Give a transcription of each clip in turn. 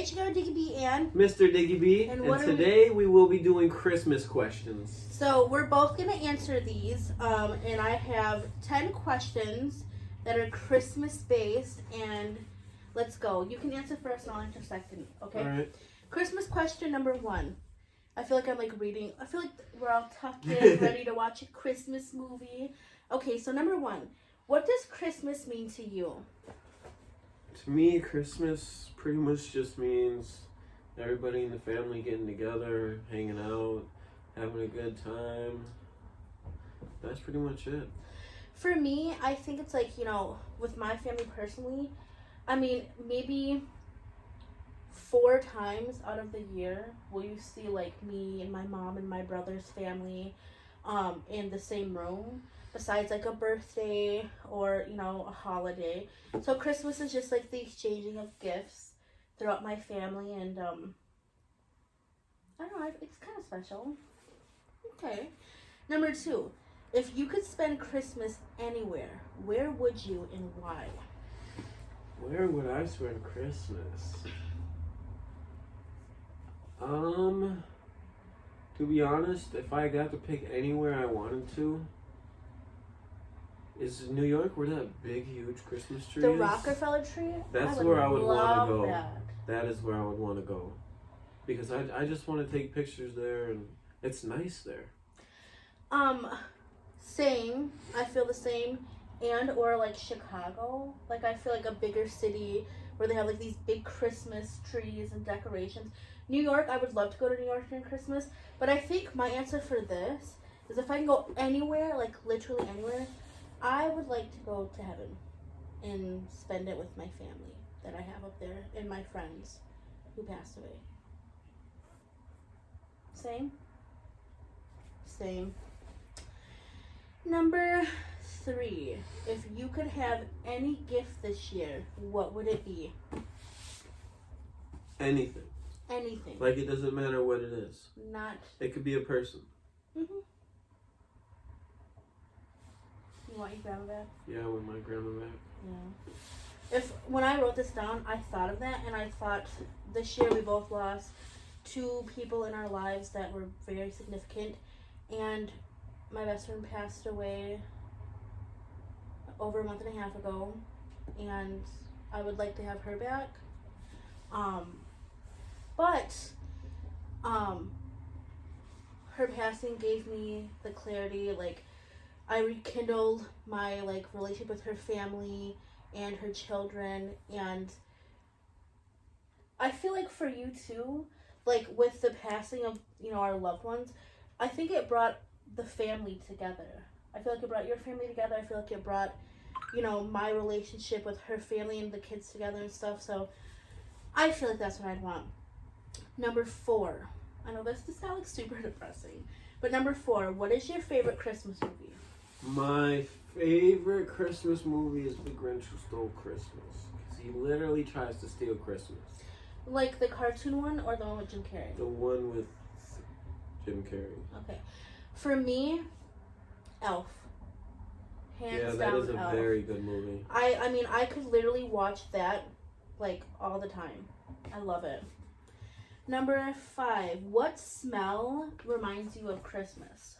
HGR Diggy B and Mr. Diggy B, and today we will be doing Christmas questions. So we're both going to answer these, and I have 10 questions that are Christmas based, and let's go. You can answer first and I'll answer second, okay? All right. Christmas question number 1. I feel like I'm like reading, I feel like we're all tucked in, ready to watch a Christmas movie. Okay, so number 1, what does Christmas mean to you? To me, Christmas pretty much just means everybody in the family getting together, hanging out, having a good time. That's pretty much it. For me, I think it's like, you know, with my family personally, I mean, maybe 4 times out of the year will you see like me and my mom and my brother's family in the same room, besides like a birthday or, you know, a holiday. So Christmas is just like the exchanging of gifts throughout my family, and I don't know, it's kind of special. Okay. Number 2, if you could spend Christmas anywhere, where would you and why? Where would I spend Christmas? To be honest, if I got to pick anywhere I wanted to, is New York where that big, huge Christmas tree The is? Rockefeller tree? That's where I would want to go. That. That is where I would want to go. Because I just want to take pictures there, and it's nice there. Same. I feel the same. And or like Chicago. Like I feel like a bigger city where they have like these big Christmas trees and decorations. New York, I would love to go to New York during Christmas. But I think my answer for this is if I can go anywhere, like literally anywhere, I would like to go to heaven and spend it with my family that I have up there and my friends who passed away. Same? Same. Number 3. If you could have any gift this year, what would it be? Anything. Anything. Like, it doesn't matter what it is. Not. It could be a person. You want your grandma back? Yeah, I want my grandma back. Yeah. When I wrote this down, I thought of that, and I thought this year we both lost 2 people in our lives that were very significant, and my best friend passed away over a month and a half ago, and I would like to have her back. But her passing gave me the clarity, like, I rekindled my, like, relationship with her family and her children, and I feel like for you too, like, with the passing of, you know, our loved ones, I think it brought the family together. I feel like it brought your family together. I feel like it brought, you know, my relationship with her family and the kids together and stuff, so I feel like that's what I'd want. Number 4. I know this got like super depressing, but number 4, what is your favorite Christmas movie? My favorite Christmas movie is The Grinch Who Stole Christmas. Because he literally tries to steal Christmas. Like the cartoon one or the one with Jim Carrey? The one with Jim Carrey. Okay. For me, Elf. Hands yeah, that down, is a Elf. very good movie. I mean, I could literally watch that like all the time. I love it. Number 5, what smell reminds you of Christmas?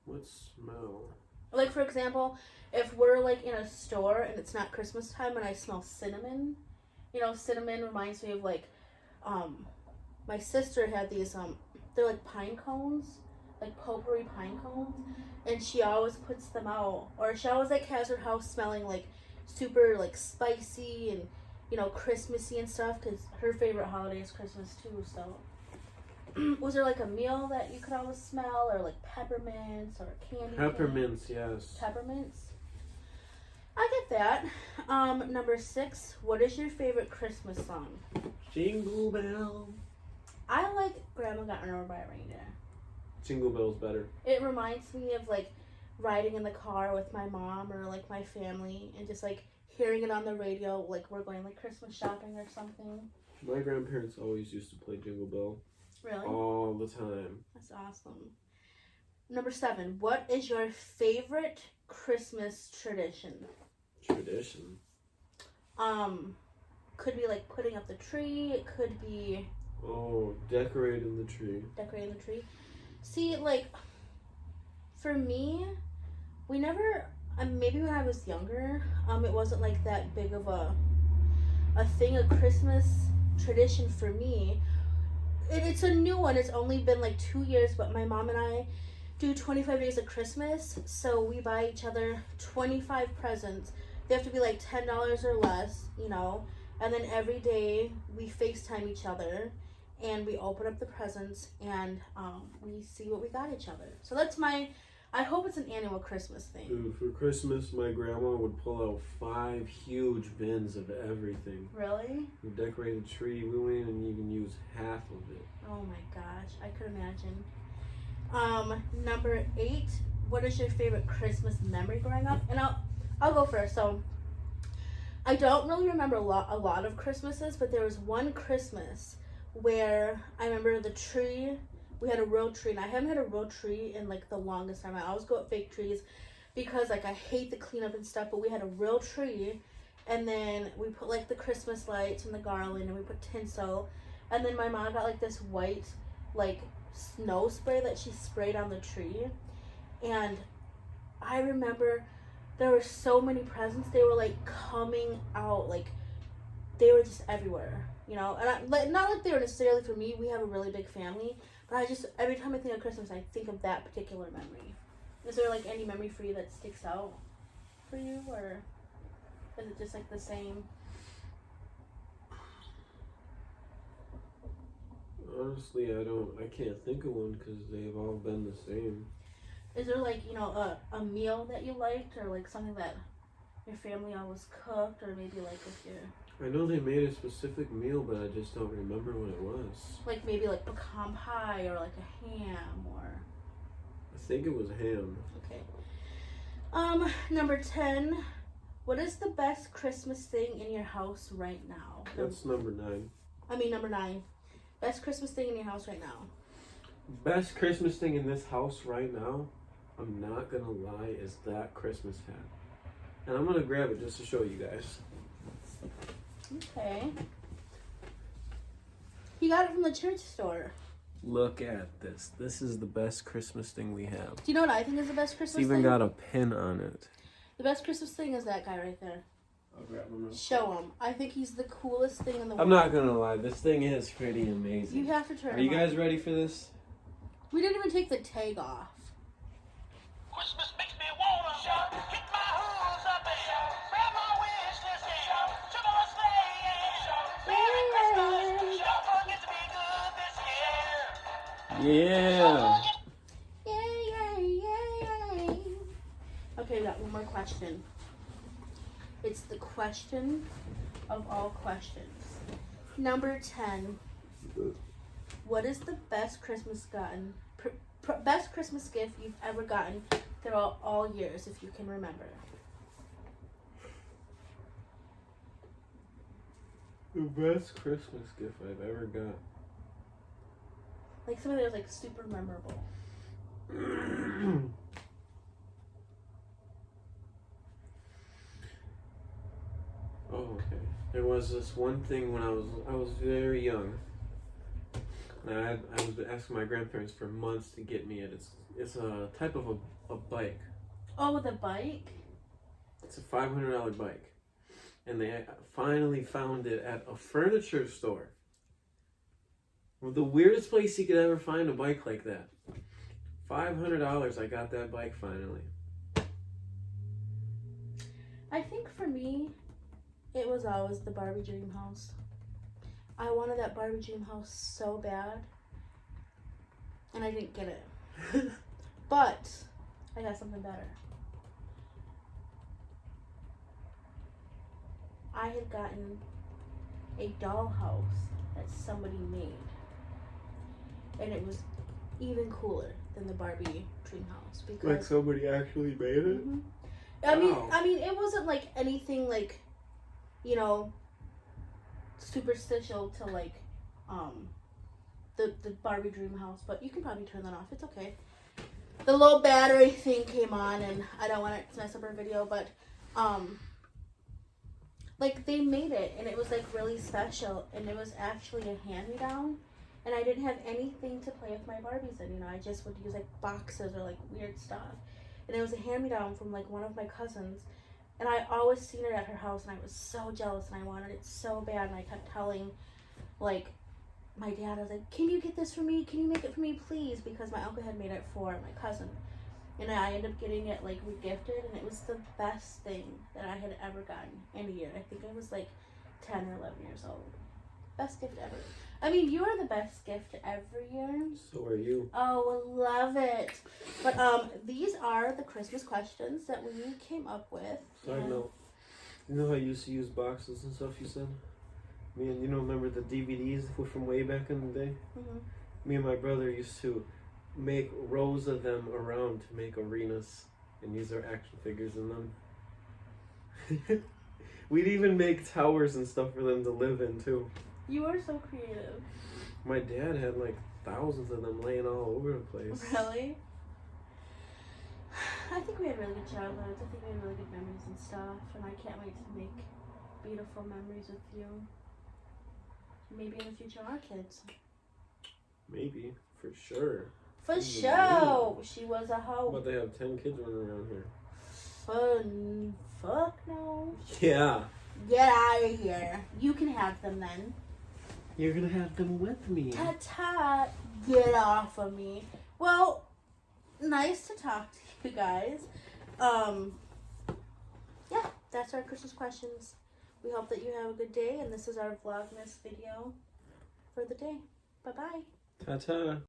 What smell? Like, for example, if we're like in a store and it's not Christmas time and I smell cinnamon, you know, cinnamon reminds me of like, my sister had these, they're like pine cones, like potpourri pine cones, and she always puts them out, or she always like has her house smelling like super like spicy and, you know, Christmassy and stuff, because her favorite holiday is Christmas too. So was there like a meal that you could always smell, or like peppermints or candy Peppermints, yes. Peppermints. I get that. Number 6, what is your favorite Christmas song? Jingle Bell. I like Grandma Got Run Over by a Reindeer. Jingle Bell's better. It reminds me of like riding in the car with my mom or like my family and just like hearing it on the radio, like we're going like Christmas shopping or something. My grandparents always used to play Jingle Bell. Really? All the time. That's awesome. Number 7, what is your favorite Christmas tradition? Tradition? could be like putting up the tree. It could be decorating the tree. Decorating the tree. See, like, for me, we never. Maybe when I was younger, it wasn't like that big of a thing, a Christmas tradition for me. It's a new one. It's only been like 2 years, but my mom and I do 25 days of Christmas, so we buy each other 25 presents. They have to be like $10 or less, you know, and then every day we FaceTime each other and we open up the presents and we see what we got each other. So that's I hope it's an annual Christmas thing. Dude, for Christmas, my grandma would pull out 5 huge bins of everything. Really? We decorated the tree. We wouldn't even use half of it. Oh my gosh, I could imagine. Number 8, what is your favorite Christmas memory growing up? And I'll go first. So I don't really remember a lot of Christmases, but there was one Christmas where I remember the tree. We had a real tree, and I haven't had a real tree in like the longest time. I always go with fake trees because like I hate the cleanup and stuff, but we had a real tree, and then we put like the Christmas lights and the garland, and we put tinsel, and then my mom got like this white like snow spray that she sprayed on the tree, and I remember there were so many presents. They were like coming out, like they were just everywhere, you know. And not like they were necessarily for me. We have a really big family. But every time I think of Christmas, I think of that particular memory. Is there like any memory for you that sticks out for you, or is it just like the same? Honestly, I can't think of one because they've all been the same. Is there like, you know, a meal that you liked, or like something that your family always cooked, or maybe like with your... I know they made a specific meal, but I just don't remember what it was. Like maybe like pecan pie, or like a ham, or... I think it was ham. Okay. Number 10. What is the best Christmas thing in your house right now? That's number 9. Number 9. Best Christmas thing in your house right now. Best Christmas thing in this house right now, I'm not gonna lie, is that Christmas hat. And I'm gonna grab it just to show you guys. Okay. You got it from the church store. Look at this. This is the best Christmas thing we have. Do you know what I think is the best Christmas It's even thing? got a pin on it. The best Christmas thing is that guy right there. I'll grab him. Show him. I think he's the coolest thing in the world. I'm not gonna lie, this thing is pretty amazing. You have to turn Are you him guys on. ready for this? We didn't even take the tag off. Christmas makes me wanna shout, kick my hooves up and shout, grab my wish list and shout, triple a sleigh and shout, Merry Christmas, don't forget to be good this year. Yeah. Yay. Okay, we got one more question. It's the question of all questions. Number 10. What is the best Christmas best Christmas gift you've ever gotten throughout all years, if you can remember? The best Christmas gift I've ever got. Like something that was like super memorable. Oh, okay. There was this one thing when I was very young. And I was asking my grandparents for months to get me it. It's a type of a bike. Oh, with a bike? It's a $500 bike. And they finally found it at a furniture store. Well, the weirdest place you could ever find a bike like that. $500, I got that bike finally. I think for me, it was always the Barbie dream house. I wanted that Barbie dream house so bad, and I didn't get it. But I got something better. I had gotten a dollhouse that somebody made, and it was even cooler than the Barbie dream house because Like somebody actually made it? Mhm. Wow. I mean, it wasn't like anything like, you know, superstitial to like, the Barbie dream house. But you can probably turn that off. It's okay. The little battery thing came on, and I don't want it to mess up our video. But, like they made it and it was like really special and it was actually a hand-me-down and I didn't have anything to play with my Barbies in, you know, I just would use like boxes or like weird stuff. And it was a hand-me-down from like one of my cousins and I always seen it at her house and I was so jealous and I wanted it so bad and I kept telling like my dad, I was like, can you get this for me? Can you make it for me, please? Because my uncle had made it for my cousin. And I ended up getting it like regifted, and it was the best thing that I had ever gotten in a year. I think I was like 10 or 11 years old. Best gift ever. I mean, you are the best gift every year. So are you. Oh, love it. But these are the Christmas questions that we came up with. Side note. You know how I used to use boxes and stuff, you said? Me and, you know, remember the DVDs from way back in the day? Mm-hmm. Me and my brother used to make rows of them around to make arenas and use our action figures in them. We'd even make towers and stuff for them to live in too. You are so creative. My dad had like thousands of them laying all over the place. Really? I think we had really good childhoods. I think we had really good memories and stuff. And I can't wait to make beautiful memories with you. Maybe in the future our kids. Maybe, for sure. For sure. She was a hoe. But they have 10 kids running around here. Fun. Fuck no. Yeah. Get out of here. You can have them then. You're gonna have them with me. Ta-ta. Get off of me. Well, nice to talk to you guys. Yeah, that's our Christmas questions. We hope that you have a good day, and this is our Vlogmas video for the day. Bye-bye. Ta-ta.